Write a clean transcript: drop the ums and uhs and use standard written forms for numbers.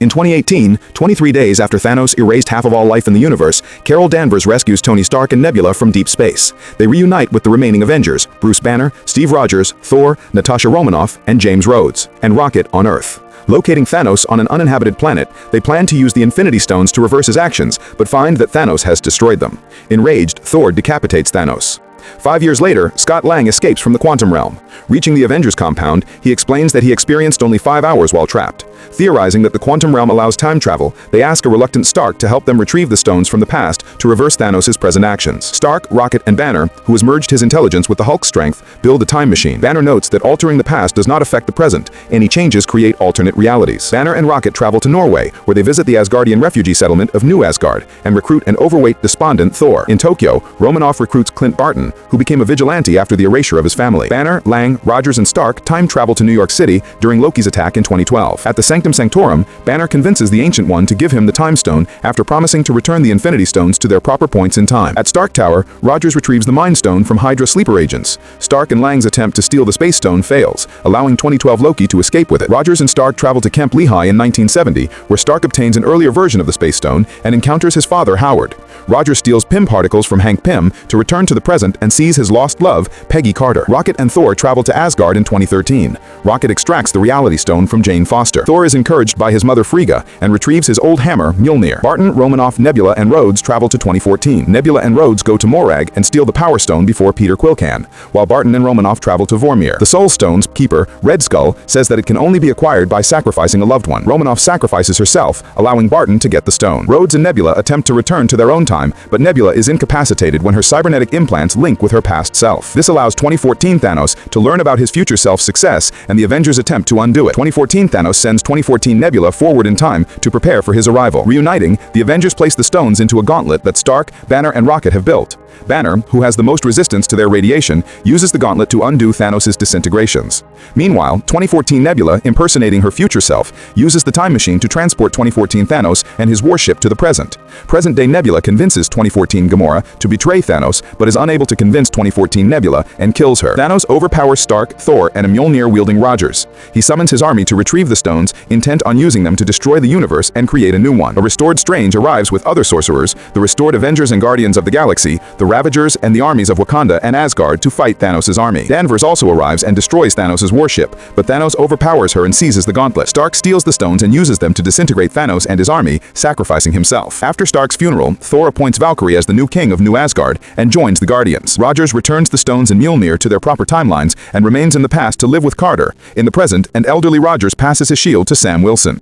In 2018, 23 days after Thanos erased half of all life in the universe, Carol Danvers rescues Tony Stark and Nebula from deep space. They reunite with the remaining Avengers, Bruce Banner, Steve Rogers, Thor, Natasha Romanoff, and James Rhodes, and Rocket on Earth. Locating Thanos on an uninhabited planet, they plan to use the Infinity Stones to reverse his actions, but find that Thanos has destroyed them. Enraged, Thor decapitates Thanos. 5 years later, Scott Lang escapes from the quantum realm. Reaching the Avengers compound, he explains that he experienced only 5 hours while trapped. Theorizing that the quantum realm allows time travel, they ask a reluctant Stark to help them retrieve the stones from the past to reverse Thanos' present actions. Stark, Rocket, and Banner, who has merged his intelligence with the Hulk's strength, build a time machine. Banner notes that altering the past does not affect the present. Any changes create alternate realities. Banner and Rocket travel to Norway, where they visit the Asgardian refugee settlement of New Asgard, and recruit an overweight, despondent Thor. In Tokyo, Romanoff recruits Clint Barton, who became a vigilante after the erasure of his family. Banner, Lang, Rogers, and Stark time travel to New York City during Loki's attack in 2012. At the Sanctum Sanctorum, Banner convinces the Ancient One to give him the Time Stone after promising to return the Infinity Stones to their proper points in time. At Stark Tower, Rogers retrieves the Mind Stone from Hydra sleeper agents. Stark and Lang's attempt to steal the Space Stone fails, allowing 2012 Loki to escape with it. Rogers and Stark travel to Camp Lehigh in 1970, where Stark obtains an earlier version of the Space Stone and encounters his father, Howard. Rogers steals Pym particles from Hank Pym to return to the present and sees his lost love, Peggy Carter. Rocket and Thor travel to Asgard in 2013. Rocket extracts the Reality Stone from Jane Foster. Thor is encouraged by his mother Frigga and retrieves his old hammer, Mjolnir. Barton, Romanoff, Nebula, and Rhodes travel to 2014. Nebula and Rhodes go to Morag and steal the Power Stone before Peter Quill can, while Barton and Romanoff travel to Vormir. The Soul Stone's keeper, Red Skull, says that it can only be acquired by sacrificing a loved one. Romanoff sacrifices herself, allowing Barton to get the stone. Rhodes and Nebula attempt to return to their own time, but Nebula is incapacitated when her cybernetic implants link with her past self. This allows 2014 Thanos to learn about his future self's success, and the Avengers attempt to undo it. 2014 Thanos sends 2014 Nebula forward in time to prepare for his arrival. Reuniting, the Avengers place the stones into a gauntlet that Stark, Banner, and Rocket have built. Banner, who has the most resistance to their radiation, uses the gauntlet to undo Thanos' disintegrations. Meanwhile, 2014 Nebula, impersonating her future self, uses the time machine to transport 2014 Thanos and his warship to the present. Present-day Nebula convinces 2014 Gamora to betray Thanos, but is unable to convince 2014 Nebula and kills her. Thanos overpowers Stark, Thor, and a Mjolnir-wielding Rogers. He summons his army to retrieve the stones, intent on using them to destroy the universe and create a new one. A restored Strange arrives with other sorcerers, the restored Avengers and Guardians of the Galaxy, the Ravagers, and the armies of Wakanda and Asgard to fight Thanos' army. Danvers also arrives and destroys Thanos' warship, but Thanos overpowers her and seizes the gauntlet. Stark steals the stones and uses them to disintegrate Thanos and his army, sacrificing himself. After Stark's funeral, Thor appoints Valkyrie as the new king of New Asgard and joins the Guardians. Rogers returns the stones and Mjolnir to their proper timelines and remains in the past to live with Carter. In the present, an elderly Rogers passes his shield to Sam Wilson.